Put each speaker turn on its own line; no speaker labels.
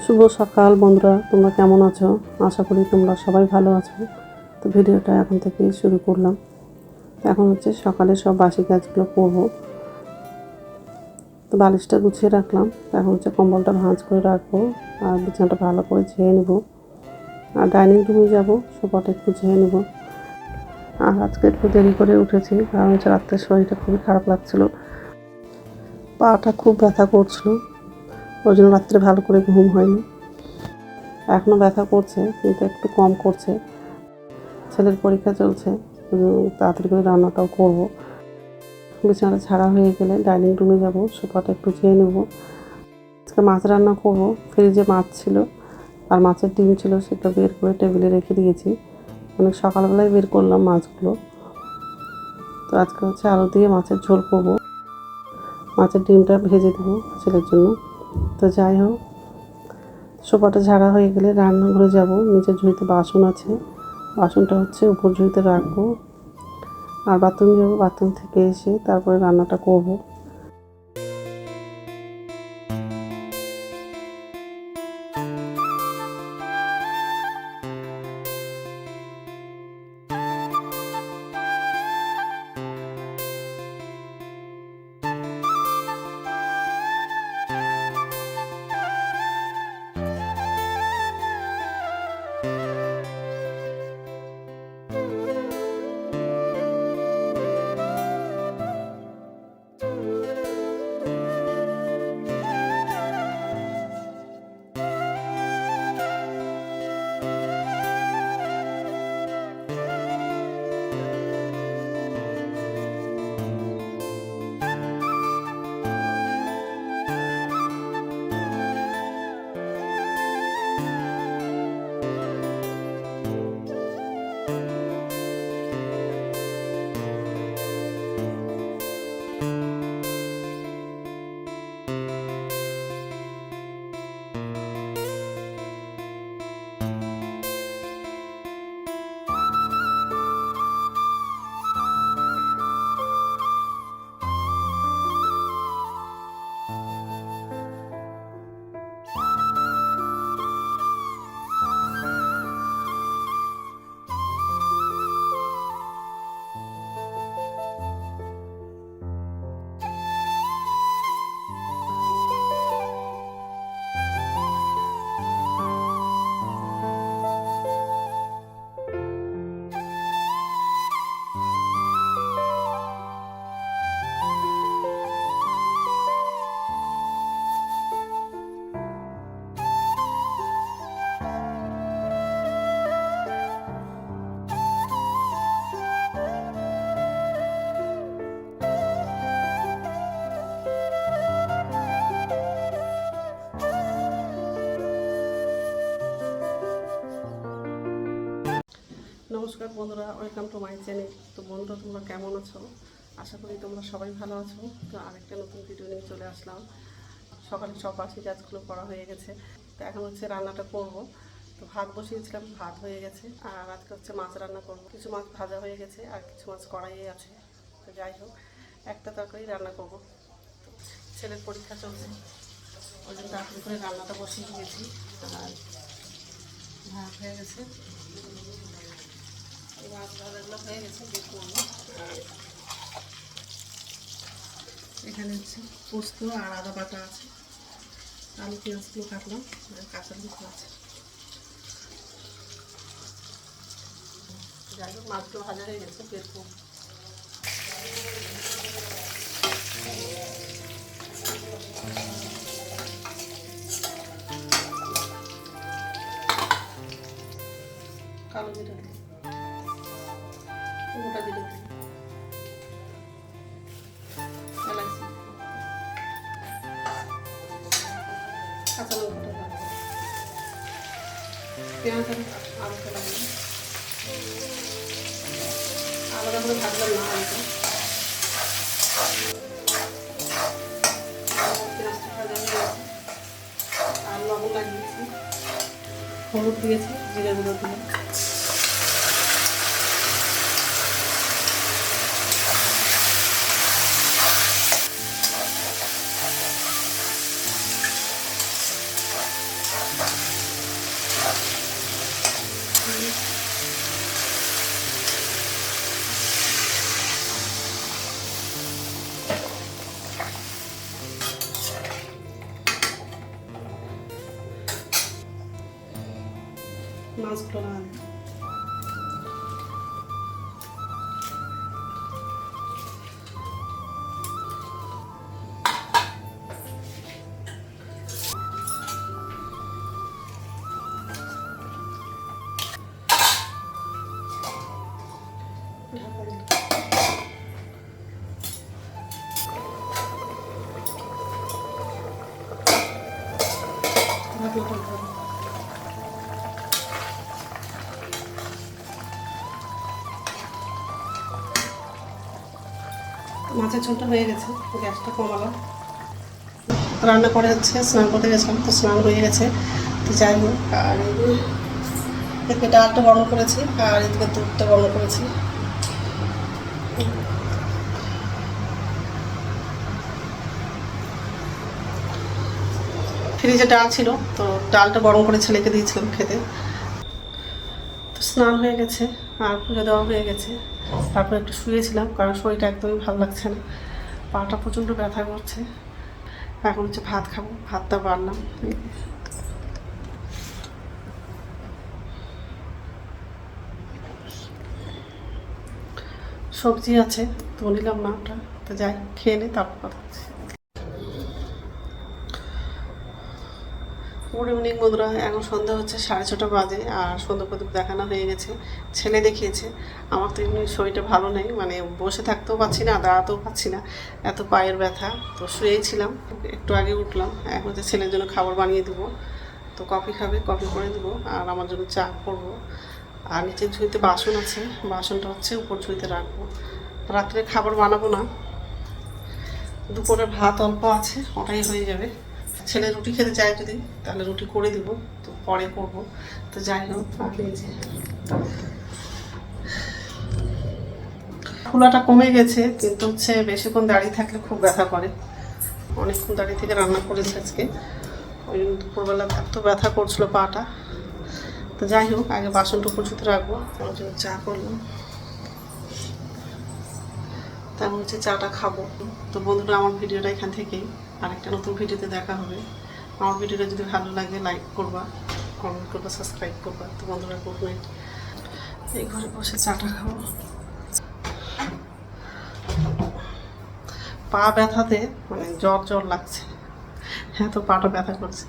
শুভ সকাল বন্ধুরা, তোমরা কেমন আছো? আশা করি তোমরা সবাই ভালো আছো। তো ভিডিওটা এখন থেকে শুরু করলাম। এখন হচ্ছে সকালে সব বাসি কাজগুলো করব। তো বালিশটা গুছিয়ে রাখলাম। এখন হচ্ছে কম্বলটা ভাঁজ করে রাখবো আর বিছানাটা ভালো করে ঝেড়ে নেব। আর ডাইনিং রুমে যাবো, সোফাটা একটু ঝেড়ে নেব। আর আজকে একটু দেরি করে উঠেছি, কারণ হচ্ছে রাত্রে শরীরটা খুবই খারাপ লাগছিল, পাটা খুব ব্যথা করছিল। ওই জন্য রাত্রে ভালো করে ঘুম হয়নি। এখনও ব্যথা করছে কিন্তু একটু কম করছে। ছেলের পরীক্ষা চলছে, তাড়াতাড়ি করে রান্নাটাও করব। বিছানাটা ছাড়া হয়ে গেলে ডাইনিং রুমে যাব, সোফাটা একটু ঝেড়ে নেব। আজকে মাছ রান্না করব। ফ্রিজে মাছ ছিল আর মাছের ডিম ছিল, সেটা বের করে টেবিলে রেখে দিয়েছি। অনেক সকালবেলায় বের করলাম মাছগুলো। তো আজকে হচ্ছে আলু দিয়ে মাছের ঝোল করব, মাছের ডিমটা ভেজে দেবো ছেলের জন্য। তো যাই হোক, সোফাটা ঝাড়া হয়ে গেলে রান্নাঘরে যাব। নিচের ঝুড়িতে বাসন আছে, বাসনটা হচ্ছে উপর ঝুড়িতে রাখবো। আর বাথরুমে যাবো, বাথরুম থেকে এসে তারপরে রান্নাটা করব। নমস্কার বন্ধুরা, ওয়েলকাম টু মাই চ্যানেল। তো বন্ধুরা, তোমরা কেমন আছো? আশা করি তোমরা সবাই ভালো আছো। তো আরেকটা নতুন ভিডিও নিয়ে চলে আসলাম। সকালে সব বাসি কাজগুলো করা হয়ে গেছে। তো এখন হচ্ছে রান্নাটা করব। তো ভাত বসিয়েছিলাম, ভাত হয়ে গেছে। আর আজকে হচ্ছে মাছ রান্না করব। কিছু মাছ ভাজা হয়ে গেছে আর কিছু মাছ কড়াইয়ে আছে। তো যাই হোক, একটা তরকারি রান্না করব। ছেলের পরীক্ষা চলছে, ওই জন্য তাড়াতাড়ি করে রান্নাটা বসিয়ে দিয়েছি। আর ভাত হয়ে গেছে, মাছ ভাজাগুলো হয়ে গেছে, বের করবো। এখানে হচ্ছে পোস্ত আর আদা বাটা আছে, আলু পেঁয়াজগুলো কাটলাম, আর কাঁচা লঙ্কা আছে। যাই হোক, মাছগুলো ভাজা হয়ে গেছে, বের করবো। কালো জিরা দিই, গোটা জিরা দিই, এলাচি, কাঁচা লঙ্কাটা রাখবো, পেঁয়াজ আর আলুটা লাগবে। আলাদা করে ভাজলাম না আলুটা, পেঁয়াজটা ভাজা হয়ে গেছে। আর লবণ লাগিয়েছি, হলুদ দিয়েছি, জিরা গুঁড়ো দিলাম। মাছগুলো না মাছের ঝোলটা হয়ে গেছে, গ্যাসটা কমালাম। রান্না করে হচ্ছে স্নান করতে গেছিলাম, তো স্নান হয়ে গেছে। তো যাই হোক, আর এদিকে ডালটা গরম করেছি আর এদিকে দুধটা গরম করেছি। ফ্রিজে ডাল ছিল, তো ডালটা গরম করে ছেলেকে দিয়েছিলাম খেতে। তো স্নান হয়ে গেছে আর পুজো দেওয়া হয়ে গেছে। তারপর একটু শুয়েছিলাম, কারণ শরীরটা একদমই ভালো লাগছে না, পাটা প্রচণ্ড ব্যথা করছে। এখন হচ্ছে ভাত খাবো, ভাতটা বাড়লাম। সবজি আছে তো নিলাম না ওটা, তো যাই খেয়ে নিই, তারপর কথা হচ্ছে। গুড ইভিনিং বন্ধুরা, এখন সন্ধ্যা হচ্ছে 6:30 বাজে আর সন্ধ্যা প্রদীপ দেখানো হয়ে গেছে। ছেলে দেখিয়েছে। আমার তো এমনি শরীরটা ভালো নেই, মানে বসে থাকতেও পারছি না, দাঁড়াতেও পারছি না, এত পায়ের ব্যথা। তো শুয়েছিলাম, একটু আগে উঠলাম। এখন হচ্ছে ছেলের জন্য খাবার বানিয়ে দেবো, তো কফি খাবে, কফি করে দেবো, আর আমার জন্য চা করবো। আর নিচের ঝুড়িতে বাসন আছে, বাসনটা হচ্ছে উপর ঝুড়িতে রাখবো। রাত্রে খাবার বানাবো না, দুপুরের ভাত অল্প আছে, ওটাই হয়ে যাবে। ছেলে রুটি খেতে চায় যদি, তাহলে রুটি করে দিব, তো পরে করব। তো যাই হোক, ফুলাটা কমে গেছে, কিন্তু হচ্ছে বেশিক্ষণ দাঁড়িয়ে থাকলে খুব ব্যথা করে। অনেকক্ষণ দাঁড়িয়ে থেকে রান্না করেছি আজকে, ওই জন্য দুপুরবেলা এত ব্যথা করছিল পাটা। তো যাই হোক, আগে বাসনটা উপযুক্ত রাখবো। আমার জন্য চা করলাম, তেমন হচ্ছে চাটা খাবো। তো বন্ধুরা, আমার ভিডিওটা এখান থেকেই, আরেকটা নতুন ভিডিওতে দেখা হবে। আমার ভিডিওটা যদি ভালো লাগে লাইক করবা, কমেন্ট করবা, সাবস্ক্রাইব করবা। তো বন্ধুরা, গুড নাইট। এই ঘরে বসে চাটা খাবো। পা ব্যথাতে মানে জ্বর জ্বর লাগছে, হ্যাঁ, তো পাটা ব্যথা করছে।